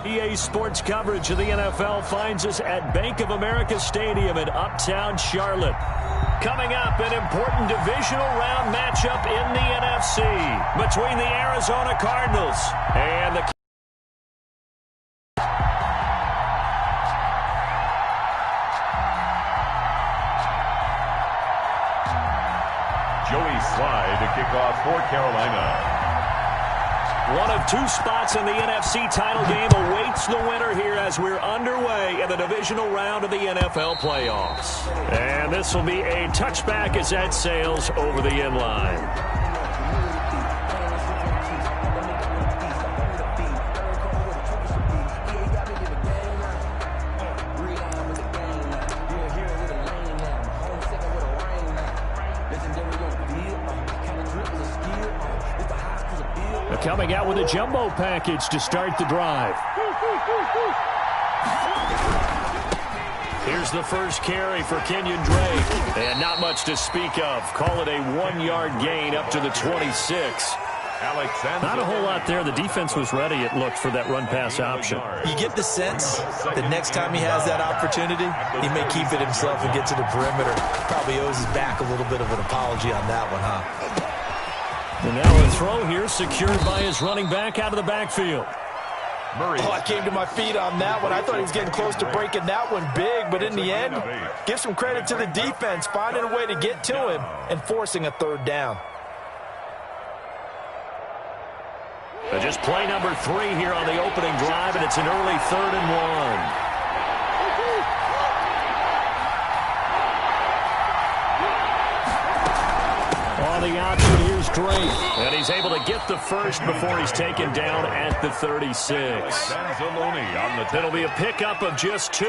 EA Sports coverage of the NFL finds us at Bank of America Stadium in Uptown Charlotte. Coming up, an important divisional round matchup in the NFC between the Arizona Cardinals and the Joey Slye to kick off for Carolina. One of two spots in the NFC title game awaits the winner here as we're underway in the divisional round of the NFL playoffs. And this will be a touchback as that sails over the end line. Coming out with a jumbo package to start the drive. Here's the first carry for Kenyon Drake. And not much to speak of. Call it a 1-yard gain up to the 26. Not a whole lot there. The defense was ready, it looked, for that run-pass option. You get the sense that next time he has that opportunity, he may keep it himself and get to the perimeter. Probably owes his back a little bit of an apology on that one, huh? And now a throw here secured by his running back out of the backfield. Oh, I came to my feet on that one. I thought he was getting close to breaking that one big, but in the end, give some credit to the defense, finding a way to get to him and forcing a third down. Just play number 3 here on the opening drive, and it's an early 3rd and 1. On the option, here's Drake. And he's able to get the first before he's taken down at the 36. It'll be a pickup of just 2,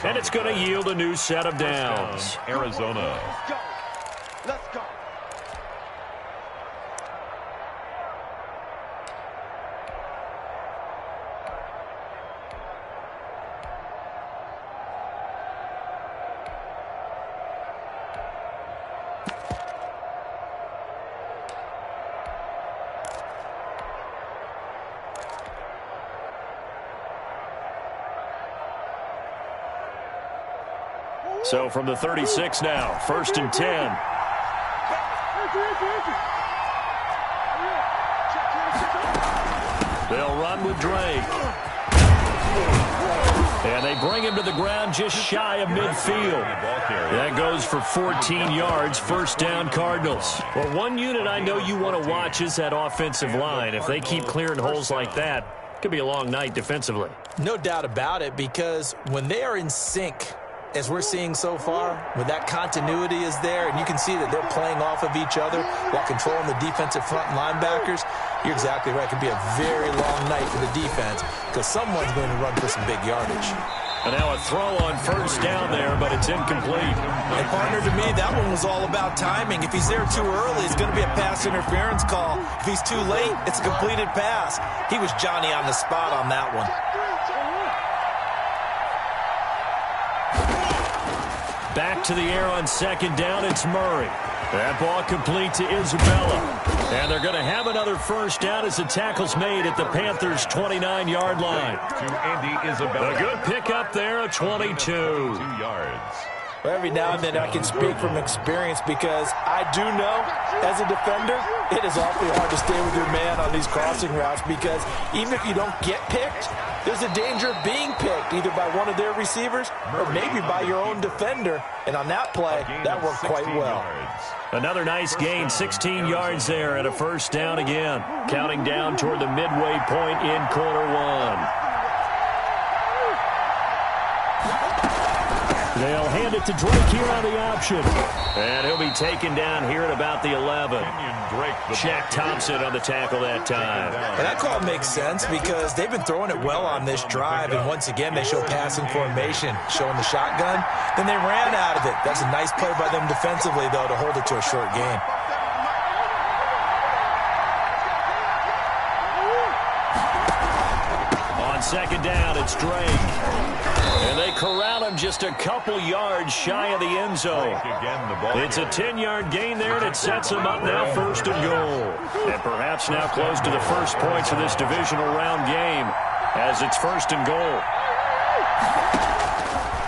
and it's going to yield a new set of downs. Arizona. Let's go. So from the 36 now, 1st and 10. They'll run with Drake. And they bring him to the ground just shy of midfield. That goes for 14 yards, 1st down Cardinals. Well, one unit I know you want to watch is that offensive line. If they keep clearing holes like that, it could be a long night defensively. No doubt about it, because when they are in sync, as we're seeing so far, when that continuity is there and you can see that they're playing off of each other while controlling the defensive front linebackers, you're exactly right. It could be a very long night for the defense because someone's going to run for some big yardage. And now a throw on 1st down there, but it's incomplete. And partner, to me, that one was all about timing. If he's there too early, it's going to be a pass interference call. If he's too late, it's a completed pass. He was Johnny on the spot on that one. Back to the air on 2nd down, it's Murray. That ball complete to Isabella. And they're going to have another 1st down as the tackle's made at the Panthers' 29-yard line. To Andy Isabella. A good pickup there, a 22. 2 yards. Well, every now and then I can speak from experience because I do know, as a defender, it is awfully hard to stay with your man on these crossing routes because even if you don't get picked, there's a danger of being picked either by one of their receivers or maybe by your own defender. And on that play, that worked quite well. Another nice gain, 16 yards there and a 1st down again. Counting down toward the midway point in quarter 1. They'll hand it to Drake here on the option. And he'll be taken down here at about the 11. Shaq Thompson on the tackle that time. And that call makes sense because they've been throwing it well on this drive. And once again, they show passing formation, showing the shotgun. Then they ran out of it. That's a nice play by them defensively, though, to hold it to a short gain. On 2nd down, it's Drake. And they corral him just a couple yards shy of the end zone. It's a 10-yard gain there, and it sets him up now 1st and goal. And perhaps now close to the first points of this divisional round game. as it's 1st and goal.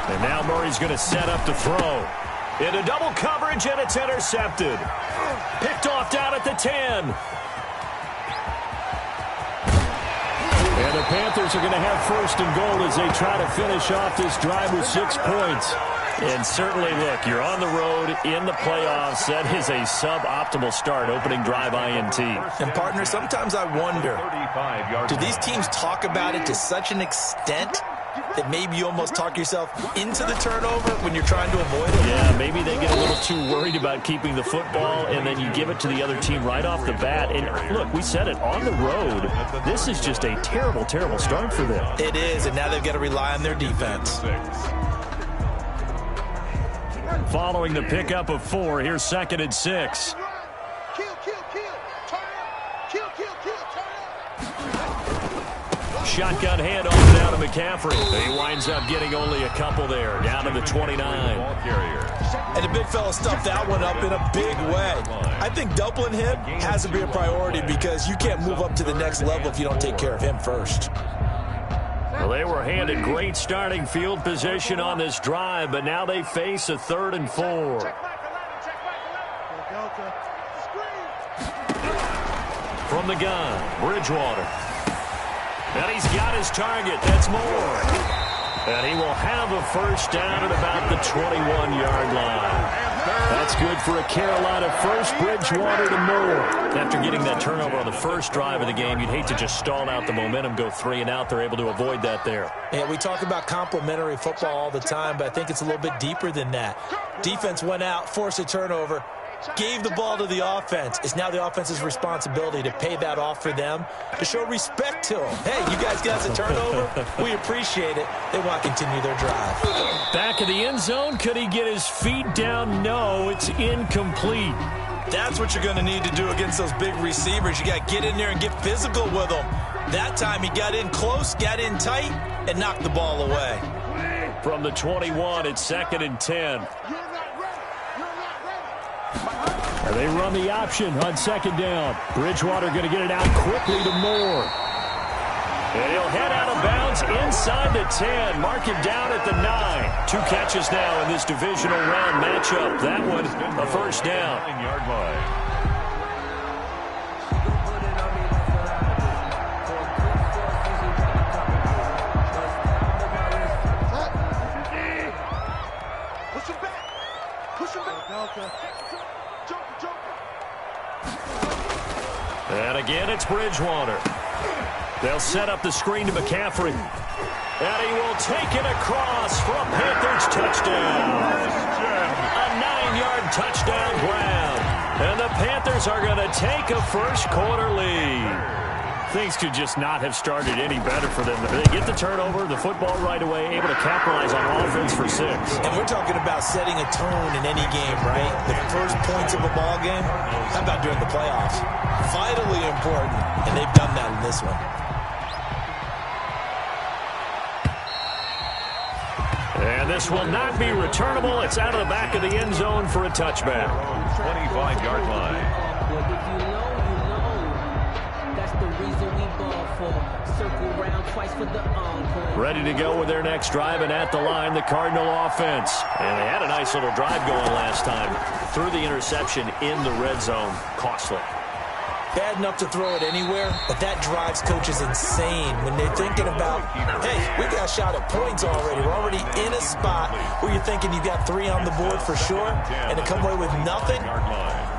And now Murray's going to set up to throw. Into double coverage, and it's intercepted. Picked off down at the 10. And the Panthers are going to have 1st and goal as they try to finish off this drive with 6 points. And certainly, look, you're on the road in the playoffs. That is a suboptimal start, opening drive INT. And, partner, sometimes I wonder, do these teams talk about it to such an extent that maybe you almost talk yourself into the turnover when you're trying to avoid it? Yeah, maybe they get a little too worried about keeping the football, and then you give it to the other team right off the bat. And, look, we said it, on the road, this is just a terrible, terrible start for them. It is, and now they've got to rely on their defense. Following the pickup of 4, here's 2nd and 6. Shotgun handoff down to McCaffrey. He winds up getting only a couple there, down to the 29. And the big fella stuffed that one up in a big way. I think doubling him has to be a priority because you can't move up to the next level if you don't take care of him first. Well, they were handed great starting field position on this drive, but now they face a 3rd and 4. From the gun, Bridgewater. And he's got his target. That's more. And he will have a 1st down at about the 21-yard line. That's good for a Carolina 1st, Bridgewater to Moore. After getting that turnover on the 1st drive of the game, you'd hate to just stall out the momentum, go 3 and out. They're able to avoid that there. Yeah, we talk about complementary football all the time, but I think it's a little bit deeper than that. Defense went out, forced a turnover, gave the ball to the offense. It's now the offense's responsibility to pay that off for them, to show respect to them. Hey, you guys got us a turnover. We appreciate it. They want to continue their drive. Back of the end zone. Could he get his feet down? No, it's incomplete. That's what you're going to need to do against those big receivers. You got to get in there and get physical with them. That time he got in close, got in tight, and knocked the ball away. From the 21, it's 2nd and 10. And they run the option on 2nd down. Bridgewater going to get it out quickly to Moore. And he'll head out of bounds inside the 10. Mark him down at the 9. 2 catches now in this divisional round matchup. That one a 1st down. 9-yard line. And again, it's Bridgewater. They'll set up the screen to McCaffrey. And he will take it across for a Panthers touchdown. A 9-yard touchdown grab. And the Panthers are going to take a 1st quarter lead. Things could just not have started any better for them. They get the turnover, the football right away, able to capitalize on offense for 6. And we're talking about setting a tone in any game, right? The first points of a ball game. How about during the playoffs? Vitally important, and they've done that in this one. And this will not be returnable. It's out of the back of the end zone for a touchback. 25-yard line. Ready to go with their next drive, and at the line, the Cardinal offense. And they had a nice little drive going last time. Threw the interception in the red zone. Costly. Bad enough to throw it anywhere, but that drives coaches insane when they're thinking about, hey, we got shot at points already. We're already in a spot where you're thinking you got 3 on the board for sure, and to come away with nothing,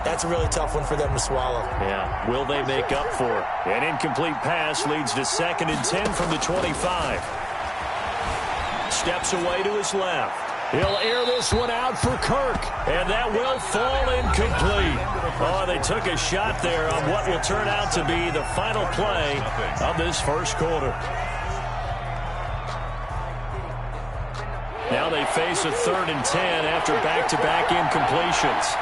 that's a really tough one for them to swallow. Yeah, will they make up for it? An incomplete pass leads to 2nd and 10 from the 25. Steps away to his left. He'll air this one out for Kirk, and that will fall incomplete. Oh, they took a shot there on what will turn out to be the final play of this 1st quarter. Now they face a 3rd and 10 after back-to-back incompletions.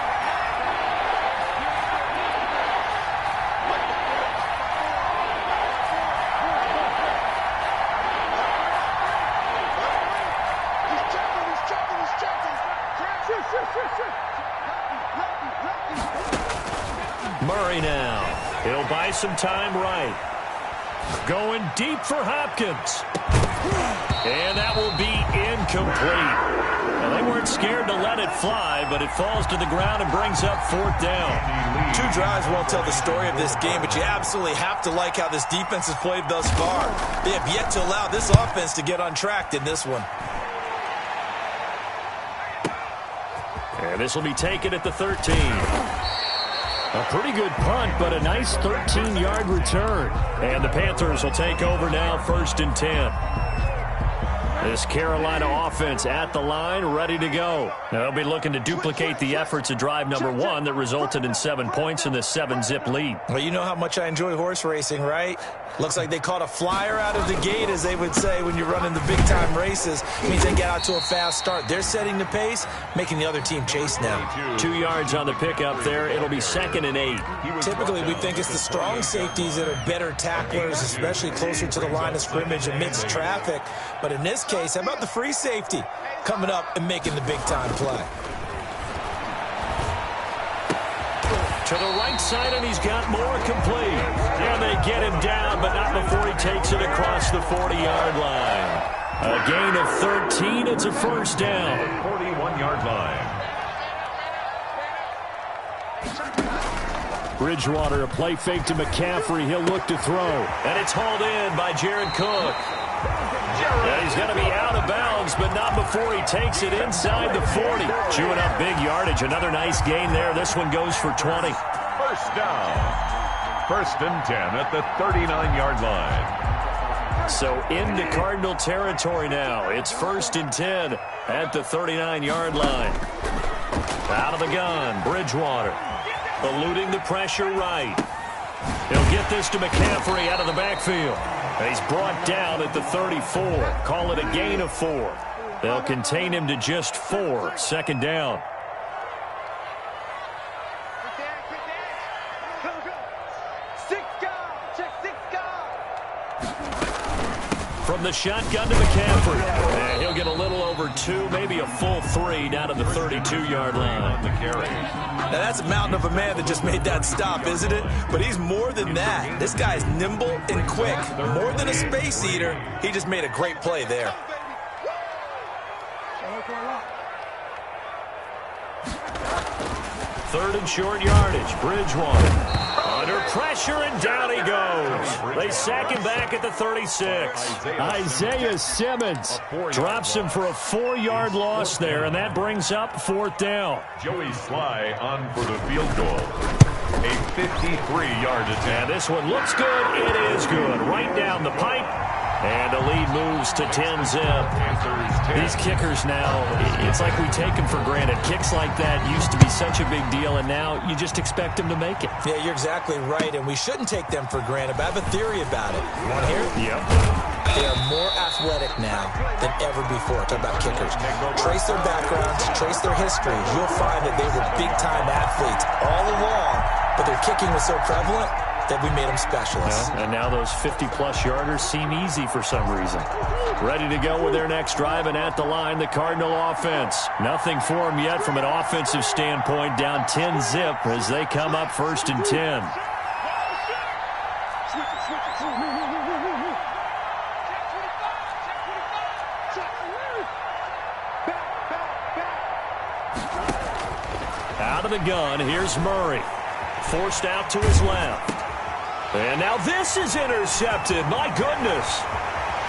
Murray now. He'll buy some time right. Going deep for Hopkins. And that will be incomplete. Well, they weren't scared to let it fly, but it falls to the ground and brings up 4th down. 2 drives won't tell the story of this game, but you absolutely have to like how this defense has played thus far. They have yet to allow this offense to get untracked in this one. And this will be taken at the 13. A pretty good punt, but a nice 13-yard return. And the Panthers will take over now, 1st and 10. This Carolina offense at the line, ready to go. Now, they'll be looking to duplicate the efforts of drive number 1 that resulted in 7 points in this 7-zip lead. Well, you know how much I enjoy horse racing, right? Looks like they caught a flyer out of the gate, as they would say when you're running the big-time races. It means they get out to a fast start. They're setting the pace, making the other team chase now. 2 yards on the pickup there. It'll be 2nd and 8. Typically, we think it's the strong safeties that are better tacklers, especially closer to the line of scrimmage amidst traffic. But in this case, how about the free safety coming up and making the big-time play? To the right side, and he's got more complete. And they get him down, but not before he takes it across the 40-yard line. A gain of 13. It's a 1st down. 41-yard line. Bridgewater, a play fake to McCaffrey. He'll look to throw. And it's hauled in by Jared Cook. Yeah, he's going to be out of bounds, but not before he takes it inside the 40. Chewing up big yardage. Another nice gain there. This one goes for 20. 1st down. 1st and 10 at the 39-yard line. So into Cardinal territory now. It's 1st and 10 at the 39-yard line. Out of the gun, Bridgewater. Eluding the pressure right. He'll get this to McCaffrey out of the backfield. He's brought down at the 34. Call it a gain of 4. They'll contain him to just 4. 2nd down. From the shotgun to McCaffrey. And he'll get a little over 2, maybe a full 3 down to the 32-yard line. Now, that's a mountain of a man that just made that stop, isn't it? But he's more than that. This guy's nimble and quick. More than a space eater, he just made a great play there. Third and short yardage. Bridgewater. Under pressure, and down he goes. They sack him back at the 36. Isaiah Simmons drops him for a 4-yard loss there, and that brings up 4th down. Joey Sly on for the field goal. A 53-yard attempt. And this one looks good. It is good. Right down the pipe. And the lead moves to 10-zip. These kickers now, it's like we take them for granted. Kicks like that used to be such a big deal, and now you just expect them to make it. Yeah, you're exactly right, and we shouldn't take them for granted. But I have a theory about it. You want to hear it? Yep. They are more athletic now than ever before. Talk about kickers. Trace their backgrounds, trace their history. You'll find that they were big-time athletes all along, but their kicking was so prevalent that we made them specialists. And now those 50-plus yarders seem easy for some reason. Ready to go with their next drive, and at the line, the Cardinal offense. Nothing for them yet from an offensive standpoint, down 10-zip as they come up 1st and 10. Out of the gun, here's Murray. Forced out to his left. And now this is intercepted. My goodness.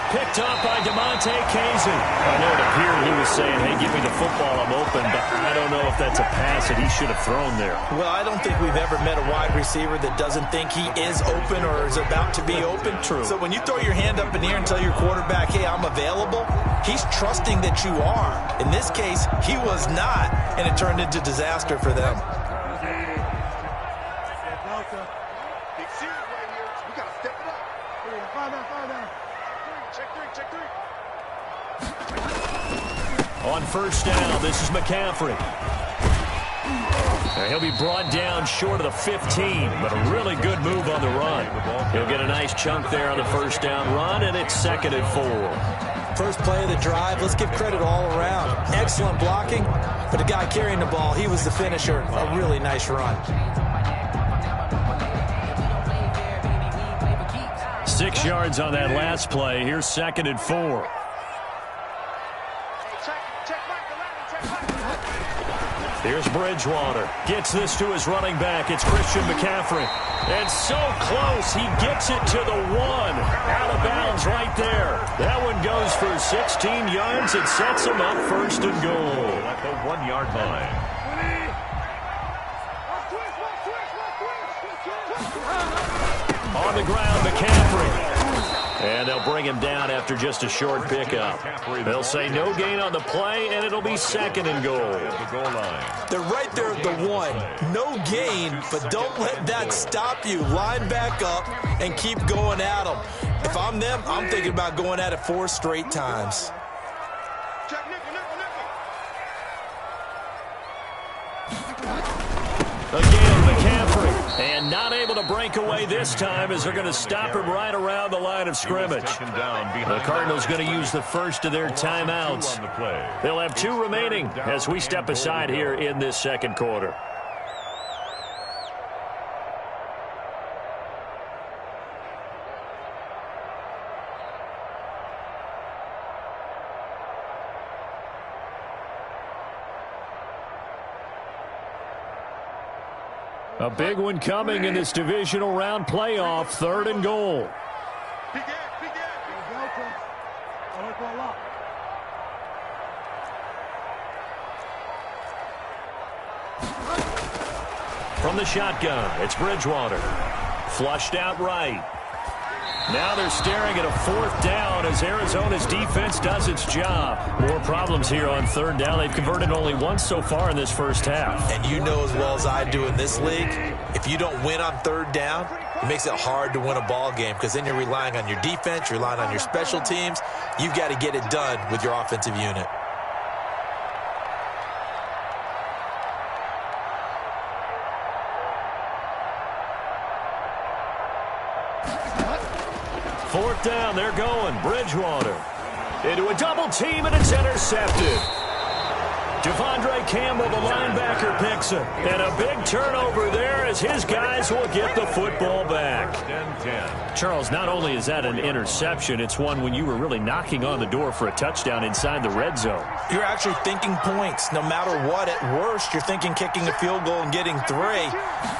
Picked up by DeMonte Casey. I know it appeared he was saying, hey, give me the football, I'm open, but I don't know if that's a pass that he should have thrown there. Well, I don't think we've ever met a wide receiver that doesn't think he is open or is about to be open. True. So when you throw your hand up in the air and tell your quarterback, hey, I'm available, he's trusting that you are. In this case, he was not, and it turned into disaster for them. On 1st down, this is McCaffrey. He'll be brought down short of the 15, but a really good move on the run. He'll get a nice chunk there on the 1st down run, and it's 2nd and 4. First play of the drive, let's give credit all around. Excellent blocking, but the guy carrying the ball, he was the finisher. A really nice run. 6 6 yards on that last play. Here's 2nd and 4. Here's Bridgewater. Gets this to his running back. It's Christian McCaffrey. And so close. He gets it to the 1. Out of bounds right there. That one goes for 16 yards. It sets him up 1st and goal. At the 1-yard line. On the ground, McCaffrey. And they'll bring him down after just a short pickup. They'll say no gain on the play, and it'll be 2nd and goal. They're right there at the 1. No gain, but don't let that stop you. Line back up and keep going at them. If I'm them, I'm thinking about going at it 4 straight times. Again, McCaffrey. And not able to break away this time as they're going to stop him right around the line of scrimmage. The Cardinals going to use the first of their timeouts. They'll have 2 remaining as we step aside here in this 2nd quarter. A big one coming in this divisional round playoff. 3rd and goal. From the shotgun, it's Bridgewater. Flushed out right. Now they're staring at a 4th down as Arizona's defense does its job. More problems here on 3rd down. They've converted only once so far in this first half. And you know as well as I do in this league, if you don't win on 3rd down, it makes it hard to win a ball game because then you're relying on your defense, you're relying on your special teams. You've got to get it done with your offensive unit. Fourth down, they're going. Bridgewater into a double team, and it's intercepted. Devondre Campbell, the linebacker, picks it. And a big turnover there as his guys will get the football back. Charles, not only is that an interception, it's one when you were really knocking on the door for a touchdown inside the red zone. You're actually thinking points. No matter what, at worst, you're thinking kicking a field goal and getting 3.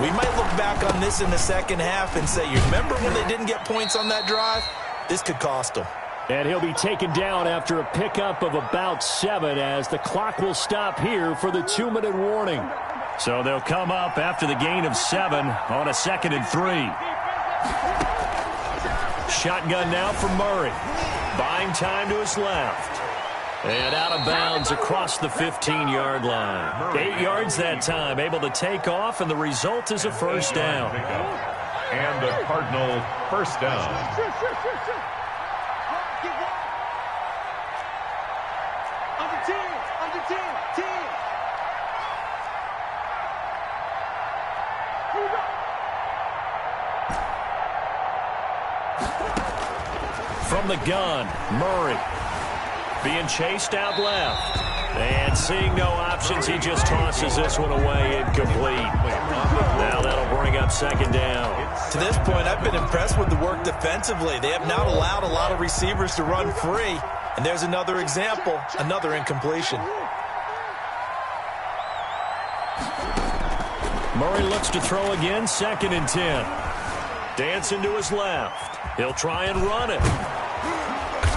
We might look back on this in the second half and say, you remember when they didn't get points on that drive? This could cost them. And he'll be taken down after a pickup of about 7 as the clock will stop here for the 2-minute warning. So they'll come up after the gain of 7 on a 2nd and 3. Shotgun now for Murray. Buying time to his left. And out of bounds across the 15-yard line. 8 yards that time, able to take off, and the result is a first down. And the Cardinal first down. From the gun, Murray being chased out left. And seeing no options, he just tosses this one away incomplete. Now that'll bring up 2nd down. To this point, I've been impressed with the work defensively. They have not allowed a lot of receivers to run free. And there's another example, another incompletion. Murray looks to throw again, 2nd and 10. Dancing to his left. He'll try and run it.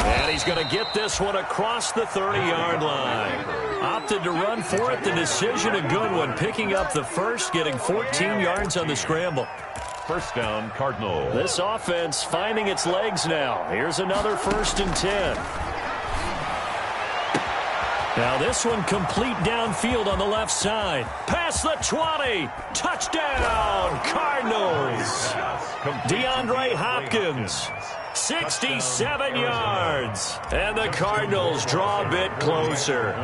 And he's going to get this one across the 30-yard line. Opted to run for it. The decision, a good one. Picking up the first, getting 14 yards on the scramble. First down, Cardinal. This offense finding its legs now. Here's another 1st and 10. Now this one complete downfield on the left side. Past the 20. Touchdown, Cardinals. DeAndre Hopkins. 67 yards. And the Cardinals draw a bit closer.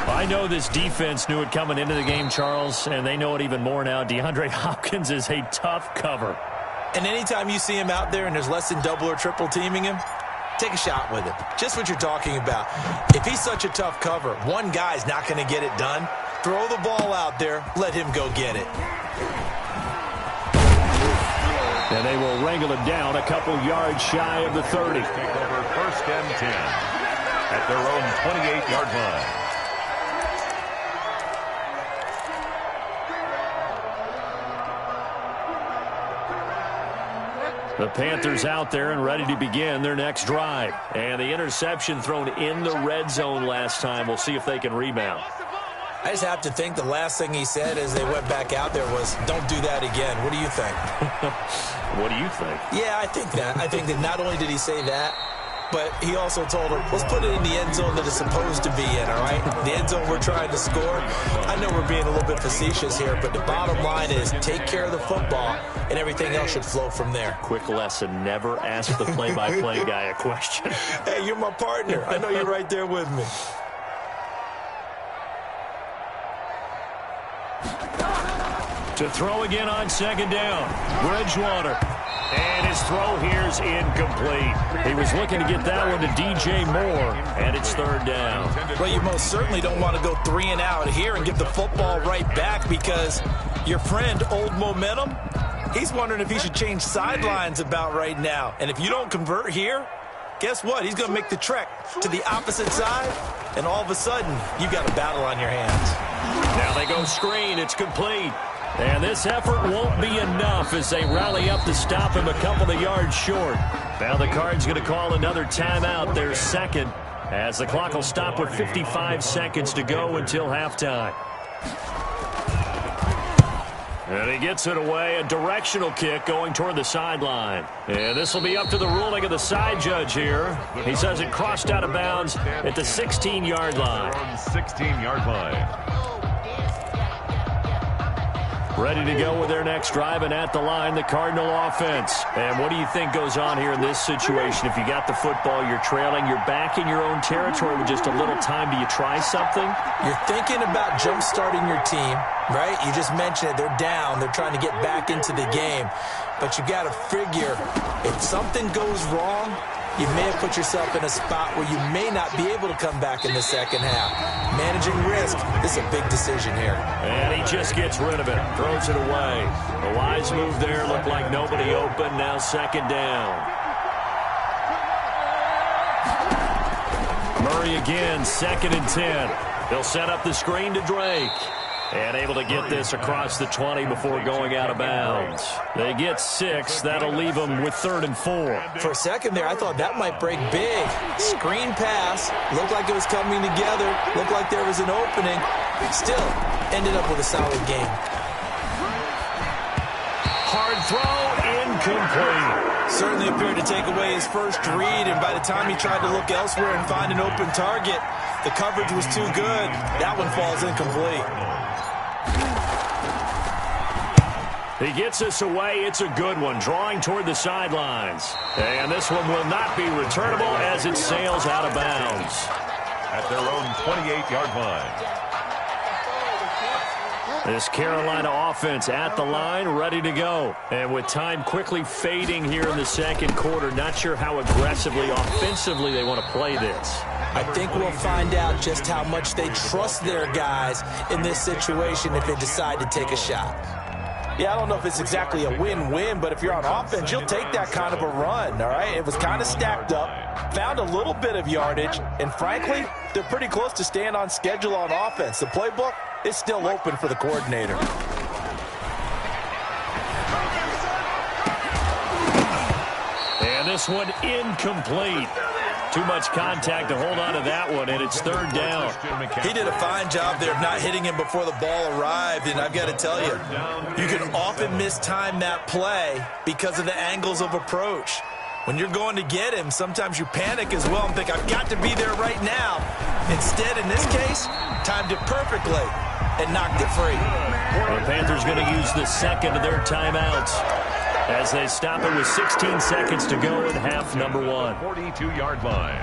I know this defense knew it coming into the game, Charles, and they know it even more now. DeAndre Hopkins is a tough cover. And anytime you see him out there and there's less than double or triple teaming him, take a shot with him. Just what you're talking about. If he's such a tough cover, one guy's not going to get it done. Throw the ball out there. Let him go get it. And they will wrangle it down a couple yards shy of the 30. Take over 1st and 10 at their own 28-yard line. The Panthers out there and ready to begin their next drive. And the interception thrown in the red zone last time. We'll see if they can rebound. I just have to think the last thing he said as they went back out there was, don't do that again. What do you think? What do you think? Yeah, I think that. I think that not only did he say that, but he also told him, let's put it in the end zone that it's supposed to be in, all right? The end zone we're trying to score. I know we're being a little bit facetious here, but the bottom line is take care of the football, and everything else should flow from there. Quick lesson, never ask the play-by-play guy a question. Hey, you're my partner. I know you're right there with me. To throw again on 2nd down. Bridgewater. And his throw here is incomplete. He was looking to get that one to DJ Moore, and it's 3rd down. Well, you most certainly don't want to go 3 and out here and give the football right back because your friend, Old Momentum, he's wondering if he should change sidelines about right now. And if you don't convert here, guess what? He's going to make the trek to the opposite side, and all of a sudden, you've got a battle on your hands. Now they go screen. It's complete. And this effort won't be enough as they rally up to stop him a couple of yards short. Now the Cards going to call another timeout, their second, as the clock will stop with 55 seconds to go until halftime. And he gets it away, a directional kick going toward the sideline. And this will be up to the ruling of the side judge here. He says it crossed out of bounds at the 16-yard line. 16-yard line. Ready to go with their next drive, and at the line, the Cardinal offense. And what do you think goes on here in this situation? If you got the football, you're trailing, you're back in your own territory with just a little time. Do you try something? You're thinking about jump-starting your team, right? You just mentioned it. They're down. They're trying to get back into the game. But you got to figure, if something goes wrong, you may have put yourself in a spot where you may not be able to come back in the second half. Managing risk, this is a big decision here. And he just gets rid of it, throws it away. A wise move there, looked like nobody open, now 2nd down. Murray again, 2nd and 10. They'll set up the screen to Drake. And able to get this across the 20 before going out of bounds. They get 6. That'll leave them with 3rd and 4. For a second there, I thought that might break big. Screen pass. Looked like it was coming together. Looked like there was an opening. Still, ended up with a solid game. Hard throw, incomplete. Certainly appeared to take away his first read, and by the time he tried to look elsewhere and find an open target, the coverage was too good. That one falls incomplete. He gets this away. It's a good one, drawing toward the sidelines. And this one will not be returnable as it sails out of bounds. At their own 28-yard line. This Carolina offense at the line, ready to go. And with time quickly fading here in the second quarter, not sure how aggressively, offensively they want to play this. I think we'll find out just how much they trust their guys in this situation if they decide to take a shot. Yeah, I don't know if it's exactly a win-win, but if you're on offense, you'll take that kind of a run, all right? It was kind of stacked up, found a little bit of yardage, and frankly, they're pretty close to staying on schedule on offense. The playbook is still open for the coordinator. And this one incomplete. Too much contact to hold on to that one, and it's 3rd down. He did a fine job there of not hitting him before the ball arrived, and I've got to tell you, you can often mistime that play because of the angles of approach. When you're going to get him, sometimes you panic as well and think, I've got to be there right now. Instead, in this case, timed it perfectly and knocked it free. The Panthers going to use the second of their timeouts as they stop it with 16 seconds to go in half number 1. 42-yard line.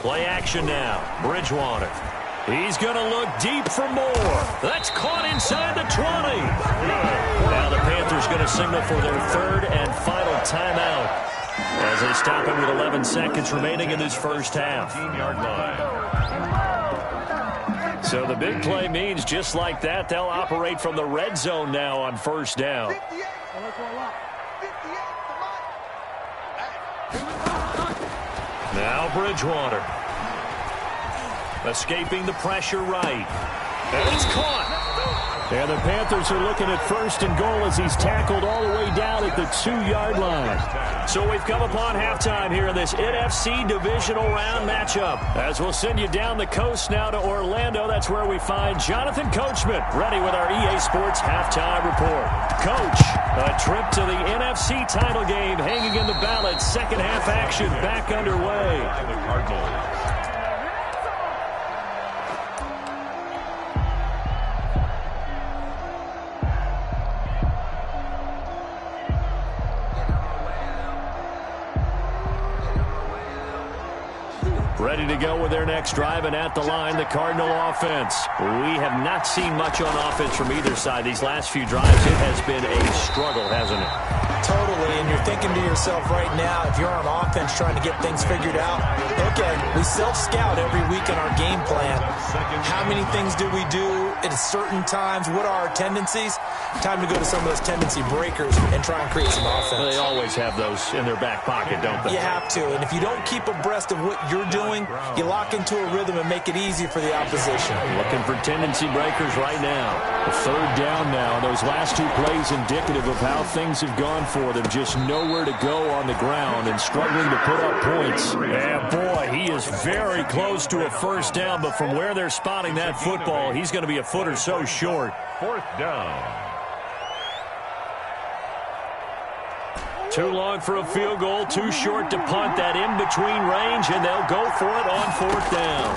Play action now. Bridgewater. He's going to look deep for more. That's caught inside the 20. Now the Panthers going to signal for their 3rd and final timeout as they stop it with 11 seconds remaining in this first half. 15-yard line. So the big play means just like that, they'll operate from the red zone now on first down. Now Bridgewater. Escaping the pressure right. And it's caught. And the Panthers are looking at first and goal as he's tackled all the way down at the 2-yard line. So we've come upon halftime here in this NFC Divisional Round matchup. As we'll send you down the coast now to Orlando, that's where we find Jonathan Coachman, ready with our EA Sports Halftime Report. Coach, a trip to the NFC title game hanging in the balance. Second half action back underway. The Cardinals. Ready to go with their next drive, and at the line, the Cardinal offense. We have not seen much on offense from either side. These last few drives, it has been a struggle, hasn't it? Totally, and you're thinking to yourself right now, if you're on offense trying to get things figured out, okay, we self-scout every week in our game plan. How many things do we do at certain times? What are our tendencies? Time to go to some of those tendency breakers and try and create some offense. They always have those in their back pocket, don't they? You have to, and if you don't keep abreast of what you're doing, you lock into a rhythm and make it easy for the opposition. Looking for tendency breakers right now. A third down now. Those last two plays indicative of how things have gone for them. Just nowhere to go on the ground and struggling to put up points. And boy, he is very close to a first down, but from where they're spotting that football, he's going to be a foot or so short. Fourth down. Too long for a field goal, too short to punt. That in-between range, and they'll go for it on fourth down.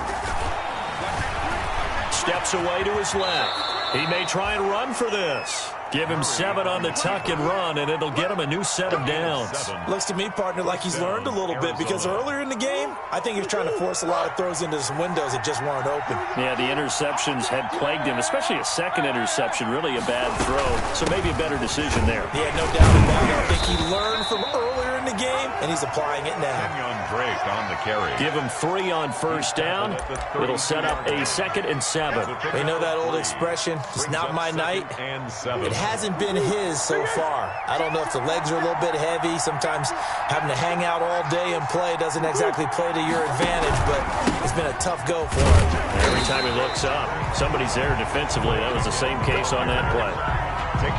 Steps away to his left. He may try and run for this. Give him 7 on the tuck and run, and it'll get him a new set of downs. Looks to me, partner, like he's learned a little bit, because earlier in the game, I think he was trying to force a lot of throws into some windows that just weren't open. Yeah, the interceptions had plagued him, especially a second interception, really a bad throw. So maybe a better decision there. Yeah, no doubt about it. I think he learned from earlier in the game, and he's applying it now. Kenyon Drake on the carry. Give him 3 on first down. It'll set up a 2nd and 7. You know that old expression, it's not my night. And 7. It hasn't been his so far. I don't know if the legs are a little bit heavy. Sometimes having to hang out all day and play doesn't exactly play to your advantage, but it's been a tough go for him. Every time he looks up, somebody's there defensively. That was the same case on that play.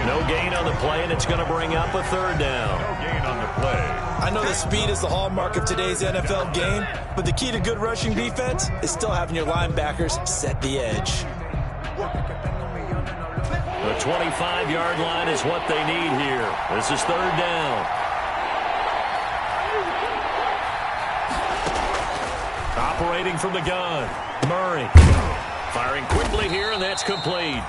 No gain on the play, and it's going to bring up a third down. No gain on the play. I know that speed is the hallmark of today's NFL game, but the key to good rushing defense is still having your linebackers set the edge. The 25-yard line is what they need here. This is third down. Operating from the gun, Murray. Firing quickly here, and that's complete.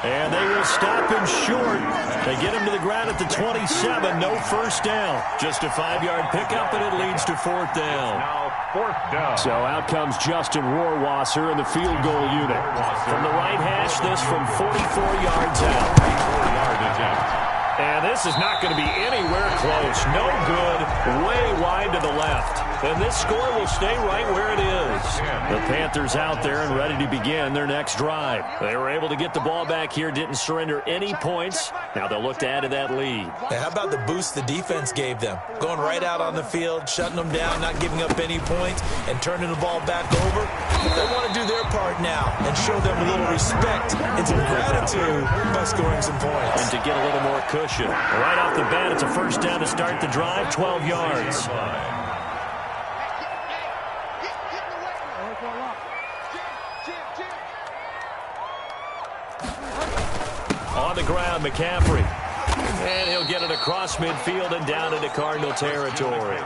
And they will stop him short. They get him to the ground at the 27. No first down. Just a 5-yard pickup, and it leads to fourth down. Now fourth down. So out comes Justin Rohrwasser in the field goal unit. From the right hash, this from 44 yards out. 4-yard attempt. And this is not going to be anywhere close. No good. Way wide to the left. And this score will stay right where it is. The Panthers out there and ready to begin their next drive. They were able to get the ball back here, didn't surrender any points. Now they'll look to add to that lead. Yeah, how about the boost the defense gave them? Going right out on the field, shutting them down, not giving up any points, and turning the ball back over. They want to do their part now and show them a little respect and some gratitude by scoring some points. And to get a little more cushion. Right off the bat, it's a first down to start the drive, 12 yards. On the ground, McCaffrey. And he'll get it across midfield and down into Cardinal territory.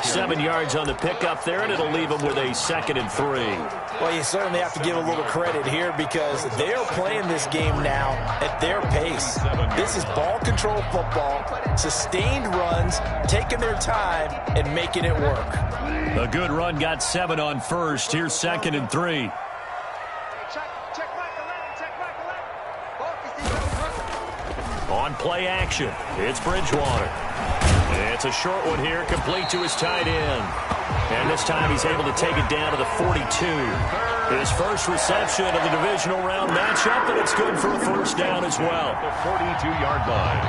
7 yards on the pickup there, and it'll leave him with a 2nd and 3. Well, you certainly have to give a little credit here because they're playing this game now at their pace. This is ball control football, sustained runs, taking their time, and making it work. A good run got 7 on first. Here's 2nd and 3. On play action, it's Bridgewater. It's a short one here, complete to his tight end. And this time he's able to take it down to the 42. His first reception of the divisional round matchup, and it's good for a first down as well. The 42-yard line.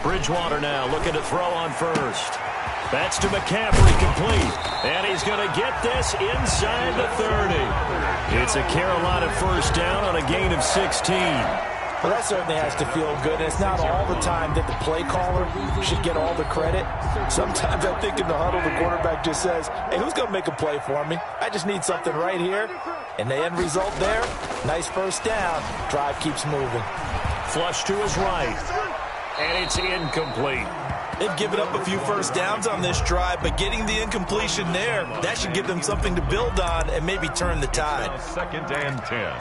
Bridgewater now looking to throw on first. That's to McCaffrey, complete. And he's going to get this inside the 30. It's a Carolina first down on a gain of 16. Well, that certainly has to feel good. And it's not all the time that the play caller should get all the credit. Sometimes I think in the huddle, the quarterback just says, hey, who's going to make a play for me? I just need something right here. And the end result there, nice first down. Drive keeps moving. Flush to his right. And it's incomplete. They've given up a few first downs on this drive, but getting the incompletion there, that should give them something to build on and maybe turn the tide. 2nd and 10.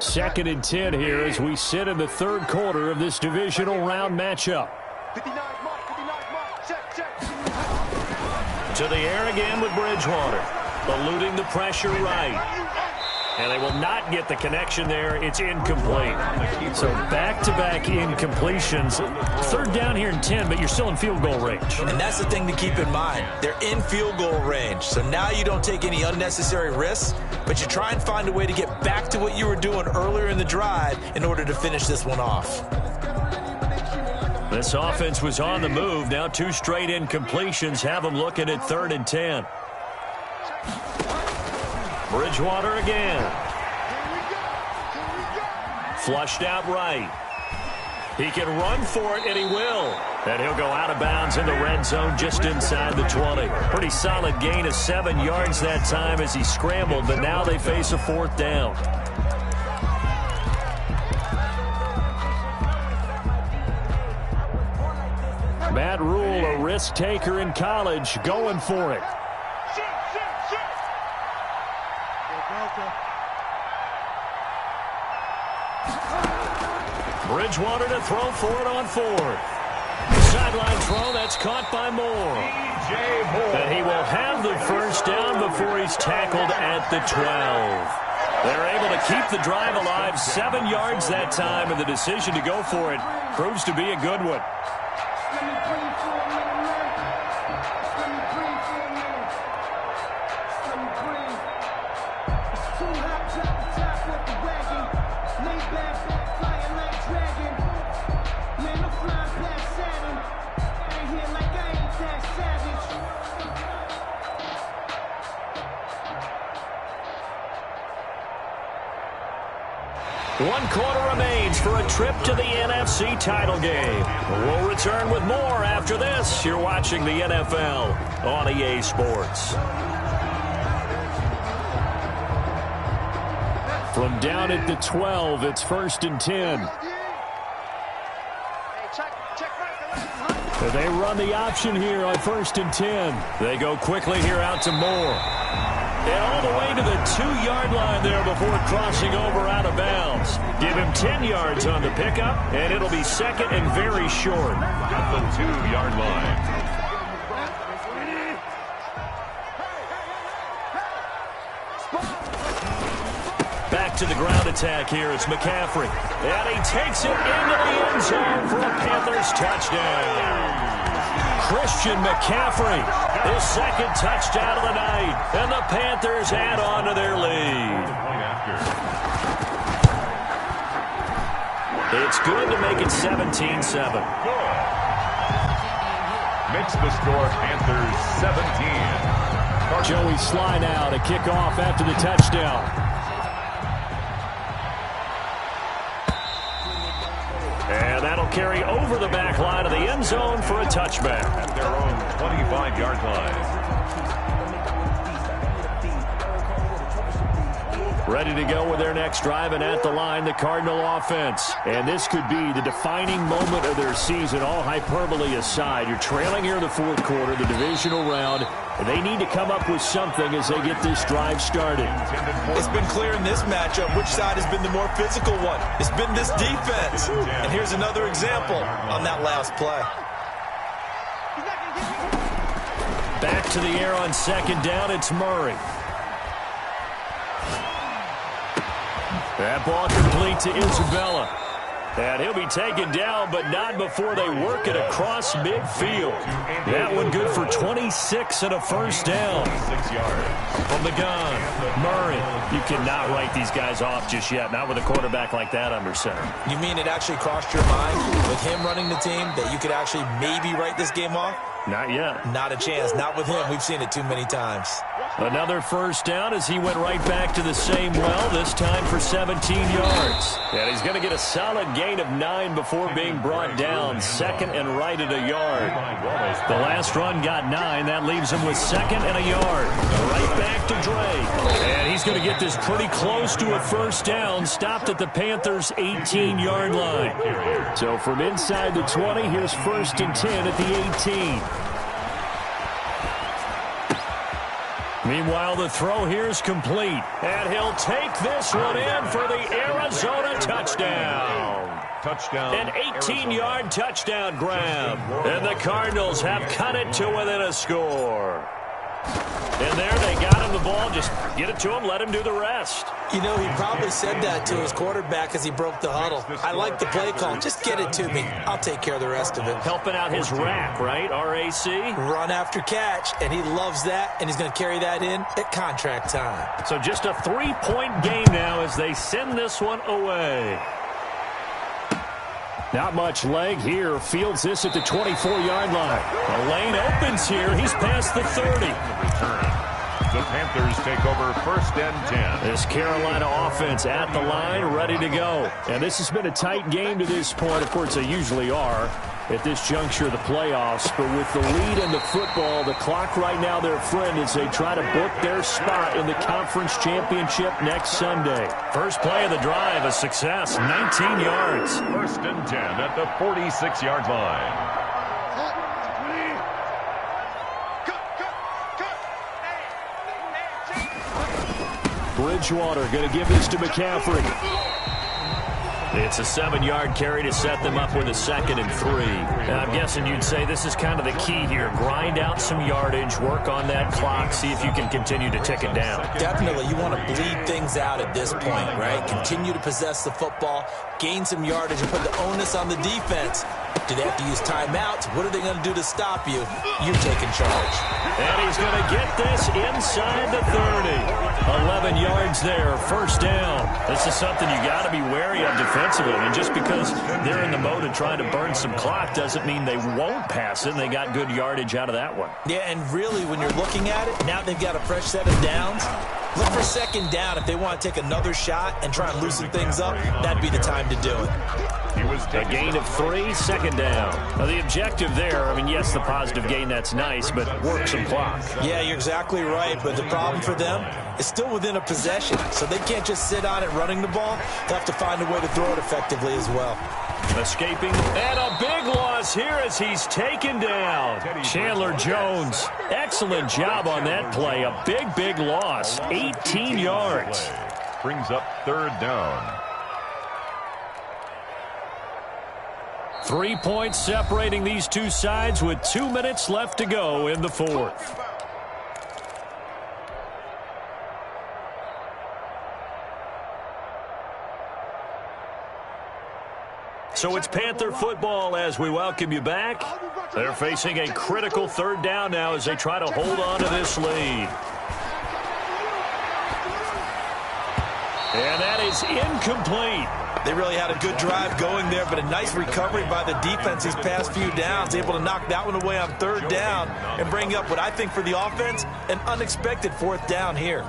Second and 10 here as we sit in the third quarter of this divisional round matchup. 59 mark, check. To the air again with Bridgewater. Eluding the pressure right. And they will not get the connection there. It's incomplete. So back-to-back incompletions. Third down here in 10, but you're still in field goal range. And that's the thing to keep in mind. They're in field goal range. So now you don't take any unnecessary risks, but you try and find a way to get back to what you were doing earlier in the drive in order to finish this one off. This offense was on the move. Now 2 straight incompletions have them looking at 3rd and 10. Bridgewater again. Flushed out right. He can run for it, and he will. And he'll go out of bounds in the red zone just inside the 20. Pretty solid gain of 7 yards that time as he scrambled, but now they face a 4th down. Matt Rule, a risk taker in college, going for it. Bridgewater to throw for it on 4th. Sideline throw, that's caught by Moore. And he will have the first down before he's tackled at the 12. They're able to keep the drive alive, 7 yards that time, and the decision to go for it proves to be a good one. One quarter remains for a trip to the NFC title game. We'll return with more after this. You're watching the NFL on EA Sports. From down at the 12, it's 1st and 10. They run the option here on 1st and 10. They go quickly here out to Moore. And all the way to the 2-yard line there before crossing over out of bounds. Give him 10 yards on the pickup, and it'll be 2nd and very short. At the 2-yard line. Back to the ground attack here. It's McCaffrey. And he takes it into the end zone for a Panthers touchdown. Christian McCaffrey, his 2nd touchdown of the night, and the Panthers add on to their lead. It's good to make it 17-7. Makes the score Panthers 17. Joey Sly now to kick off after the touchdown. And that'll carry over the back line of the end zone for a touchback. At their own 25-yard line. Ready to go with their next drive, and at the line, the Cardinal offense. And this could be the defining moment of their season, all hyperbole aside. You're trailing here in the 4th quarter, the divisional round, and they need to come up with something as they get this drive started. It's been clear in this matchup which side has been the more physical one. It's been this defense. And here's another example on that last play. Back to the air on second down. It's Murray. That ball complete to Isabella. And he'll be taken down, but not before they work it across midfield. That one good for 26 and a first down. 6 yards. From the gun, Murray. You cannot write these guys off just yet, not with a quarterback like that under center. You mean it actually crossed your mind with him running the team that you could actually maybe write this game off? Not yet. Not a chance. Not with him. We've seen it too many times. Another first down as he went right back to the same well, this time for 17 yards. And he's going to get a solid gain of 9 before being brought down. Second and right at a yard. The last run got 9. That leaves him with second and a yard. Right back to Drake. And he's going to get this pretty close to a first down. Stopped at the Panthers' 18-yard line. So from inside the 20, here's first and 10 at the 18. Meanwhile, the throw here is complete. And he'll take this one in for the Arizona touchdown. Touchdown. An 18-yard touchdown grab. And the Cardinals have cut it to within a score. And there they got him the ball. Just get it to him, let him do the rest. You know, he probably said that to his quarterback as he broke the huddle. I like the play call. Just get it to me. I'll take care of the rest of it. Helping out his rack, right? R-A-C? Run after catch, and he loves that, and he's going to carry that in at contract time. So just a 3-point game now as they send this one away. Not much leg here. Fields this at the 24-yard line. The lane opens here. He's past the 30. The Panthers take over first and 10. This Carolina offense at the line, ready to go. And this has been a tight game to this point. Of course, they usually are at this juncture of the playoffs. But with the lead in the football, the clock right now their friend as they try to book their spot in the conference championship next Sunday. First play of the drive, a success, 19 yards. First and 10 at the 46-yard line. Bridgewater going to give this to McCaffrey. It's a 7-yard carry to set them up with a second and 3. Now, I'm guessing you'd say this is kind of the key here. Grind out some yardage, work on that clock, see if you can continue to tick it down. Definitely. You want to bleed things out at this point, right? Continue to possess the football, gain some yardage, and put the onus on the defense. Do they have to use timeouts? What are they going to do to stop you? You're taking charge. And he's going to get this inside the 30. 11 yards there, first down. This is something you got to be wary of defensively. And just because they're in the mode of trying to burn some clock doesn't mean they won't pass it. And they got good yardage out of that one. Yeah, and really, when you're looking at it, now they've got a fresh set of downs. Look for second down if they want to take another shot and try and loosen things up. That'd be the time to do it. A gain of 3, second down. Now, the objective there, I mean, yes, the positive gain, that's nice, but work some clock. Yeah, you're exactly right, but the problem for them is still within a possession, so they can't just sit on it running the ball. They'll have to find a way to throw it effectively as well. Escaping, and a big loss here as he's taken down. Chandler Jones, excellent job on that play. A big loss, 18 yards. Brings up third down. 3 points separating these two sides with 2 minutes left to go in the fourth. So it's Panther football as we welcome you back. They're facing a critical third down now as they try to hold on to this lead. And that is incomplete. They really had a good drive going there, but a nice recovery by the defense these past few downs, able to knock that one away on third down and bring up what I think for the offense, an unexpected fourth down here.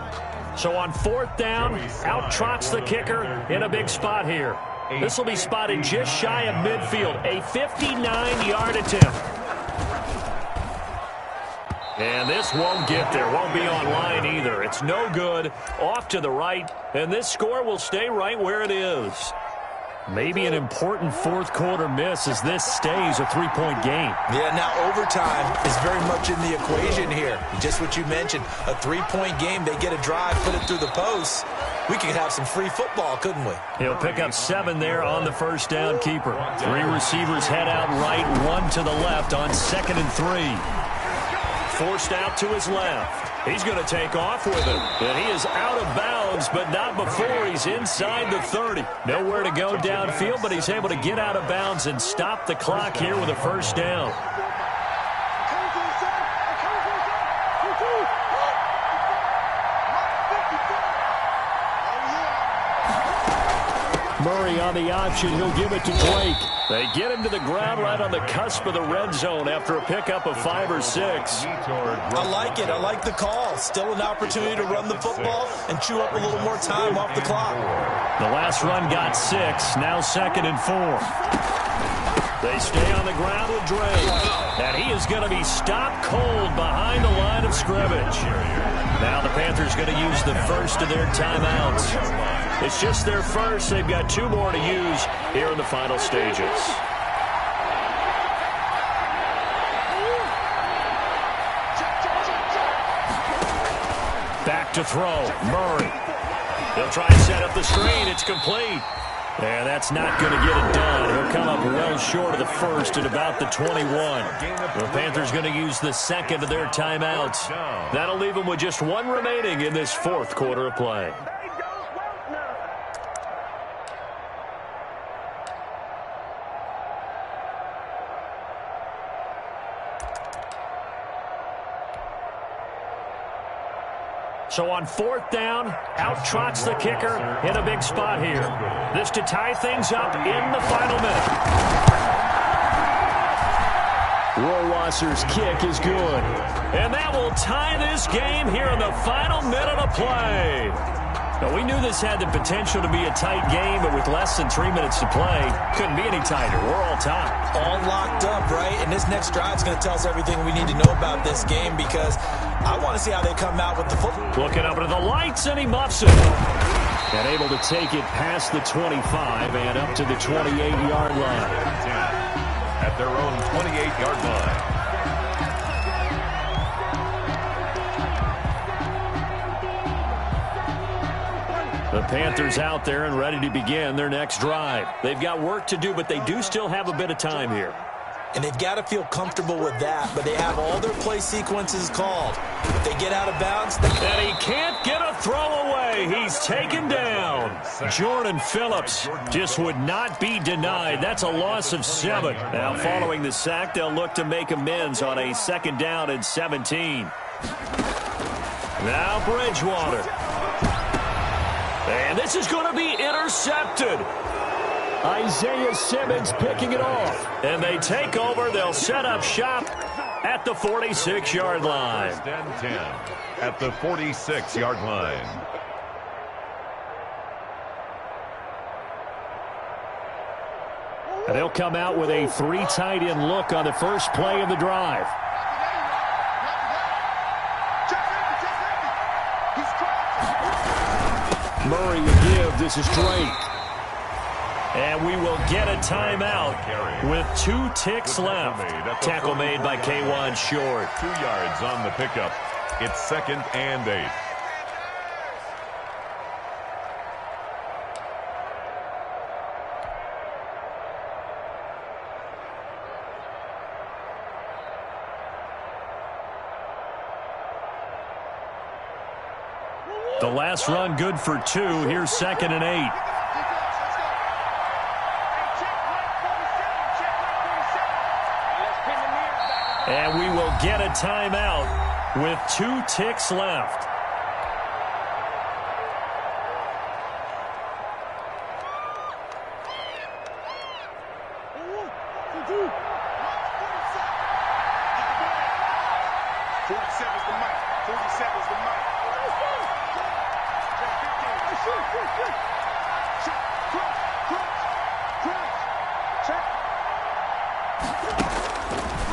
So on fourth down, out trots the kicker in a big spot here. This will be spotted just shy of midfield, a 59-yard attempt. And this won't get there, won't be on line either. It's no good, off to the right, and this score will stay right where it is. Maybe an important fourth quarter miss as this stays a 3-point game. Yeah, now overtime is very much in the equation here. Just what you mentioned, a 3-point game, they get a drive, put it through the posts. We could have some free football, couldn't we? He'll pick up 7 there on the first down keeper. 3 receivers head out right, 1 to the left on second and 3. forced out to his left. He's going to take off with it. And he is out of bounds, but not before he's inside the 30. Nowhere to go downfield, but he's able to get out of bounds and stop the clock here with a first down. Murray on the option. He'll give it to Drake. They get him to the ground right on the cusp of the red zone after a pickup of 5 or 6. I like it. I like the call. Still an opportunity to run the football and chew up a little more time off the clock. The last run got 6. Now 2nd and 4. They stay on the ground with Drake. And he is going to be stopped cold behind the line of scrimmage. Now the Panthers going to use the first of their timeouts. It's just their first. They've got 2 more to use here in the final stages. Back to throw. Murray. He'll try to set up the screen. It's complete. And that's not going to get it done. He'll come up well short of the first at about the 21. The Panthers going to use the second of their timeouts. That'll leave them with just 1 remaining in this 4th quarter of play. So on 4th down, out trots the kicker in a big spot here. This to tie things up in the final minute. Rohrwasser's kick is good. And that will tie this game here in the final minute of play. Now, we knew this had the potential to be a tight game, but with less than 3 minutes to play, couldn't be any tighter. We're all tied. All locked up, right? And this next drive is going to tell us everything we need to know about this game because I want to see how they come out with the football. Looking up into the lights, and he muffs it. And able to take it past the 25 and up to the 28-yard line. At their own 28-yard line. The Panthers out there and ready to begin their next drive. They've got work to do, but they do still have a bit of time here. And they've got to feel comfortable with that, but they have all their play sequences called. If they get out of bounds... And he can't get a throw away. He's taken down. Jordan Phillips just would not be denied. That's a loss of 7. Now, following the sack, they'll look to make amends on a 2nd down and 17. Now Bridgewater. And this is going to be intercepted. Isaiah Simmons picking it off. And they take over. They'll set up shop at the 46-yard line. 10 at the 46-yard line. And they'll come out with a 3 tight end look on the first play of the drive. Murray will give. This is Drake. And we will get a timeout with 2 ticks left. Tackle made by K'Wan Short. 2 yards on the pickup. It's 2nd and 8. The last run good for 2. Here's 2nd and 8. And we will get a timeout with 2 ticks left.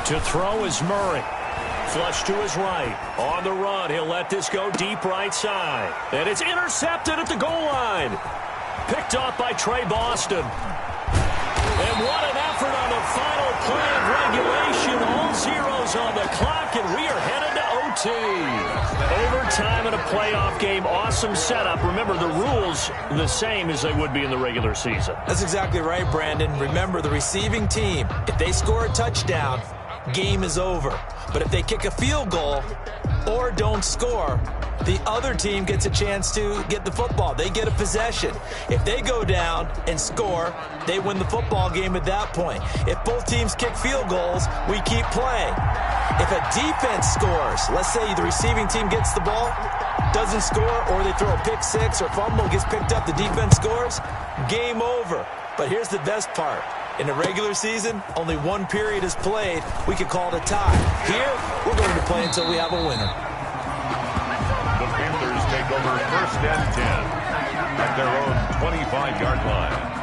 To throw is Murray. Flush to his right. On the run, he'll let this go deep right side. And it's intercepted at the goal line. Picked off by Trey Boston. And what an effort on the final play of regulation. All zeros on the clock, and we are headed to OT. Overtime in a playoff game. Awesome setup. Remember, the rules the same as they would be in the regular season. That's exactly right, Brandon. Remember, the receiving team, if they score a touchdown, game is over. But if they kick a field goal or don't score, the other team gets a chance to get the football. They get a possession. If they go down and score, they win the football game at that point. If both teams kick field goals, we keep playing. If a defense scores, let's say the receiving team gets the ball, doesn't score, or they throw a pick six or fumble, gets picked up, the defense scores, game over. But here's the best part. In the regular season, only one period is played. We could call it a tie. Here, we're going to play until we have a winner. The Panthers take over 1st and 10 at their own 25-yard line.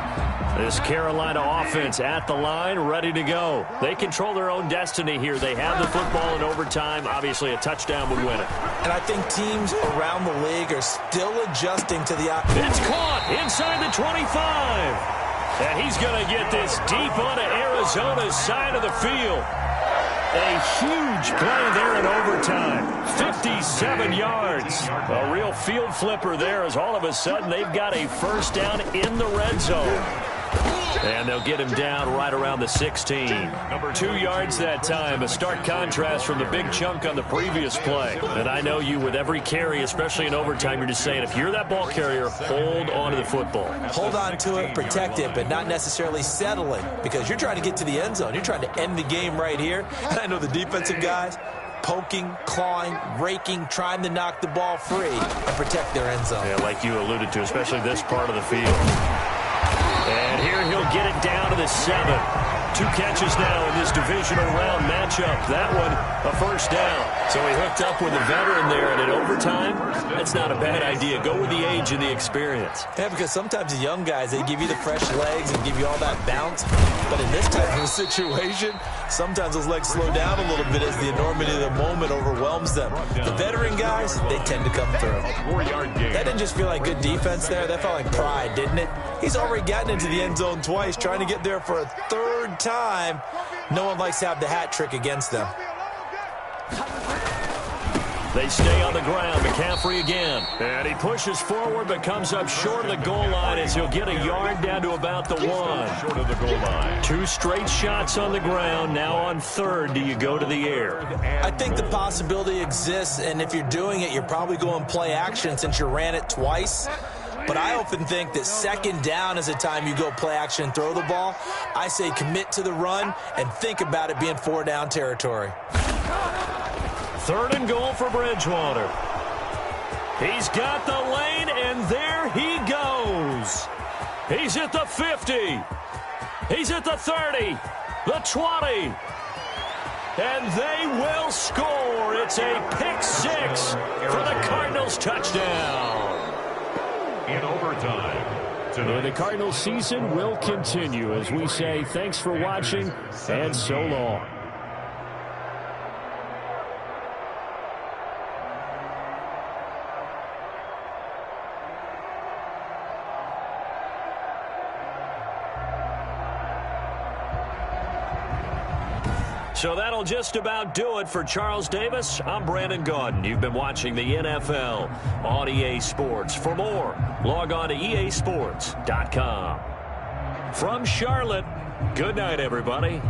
This Carolina offense at the line, ready to go. They control their own destiny here. They have the football in overtime. Obviously, a touchdown would win it. And I think teams around the league are still adjusting to the... It's caught inside the 25. And he's going to get this deep onto Arizona's side of the field. A huge play there in overtime. 57 yards. A real field flipper there as all of a sudden they've got a first down in the red zone. And they'll get him down right around the 16. 2 yards that time. A stark contrast from the big chunk on the previous play. And I know you with every carry, especially in overtime, you're just saying if you're that ball carrier, hold on to the football. Hold on to it, protect it, but not necessarily settling because you're trying to get to the end zone. You're trying to end the game right here. And I know the defensive guys poking, clawing, raking, trying to knock the ball free and protect their end zone. Yeah, like you alluded to, especially this part of the field. And here he'll get it down to the 7. 2 catches now in this divisional round matchup. That one, a first down. So he hooked up with a veteran there, and in overtime, that's not a bad idea. Go with the age and the experience. Yeah, because sometimes the young guys, they give you the fresh legs and give you all that bounce. But in this type of a situation, sometimes those legs slow down a little bit as the enormity of the moment overwhelms them. The veteran guys, they tend to come through. That didn't just feel like good defense there. That felt like pride, didn't it? He's already gotten into the end zone twice, trying to get there for a third time. No one likes to have the hat trick against them. They stay on the ground. McCaffrey again. And he pushes forward but comes up short of the goal line as he'll get a yard down to about the 1. Short of the goal line. 2 straight shots on the ground. Now on 3rd, do you go to the air? I think the possibility exists, and if you're doing it, you're probably going play action since you ran it twice. But I often think that 2nd down is the time you go play action and throw the ball. I say commit to the run and think about it being 4-down territory. 3rd and goal for Bridgewater. He's got the lane, and there he goes. He's at the 50. He's at the 30, the 20. And they will score. It's a pick 6 for the Cardinals touchdown. In overtime. The Cardinals season will continue as we say thanks for watching and so long. So that'll just about do it for Charles Davis. I'm Brandon Gaudin. You've been watching the NFL on EA Sports. For more, log on to easports.com. From Charlotte, good night, everybody.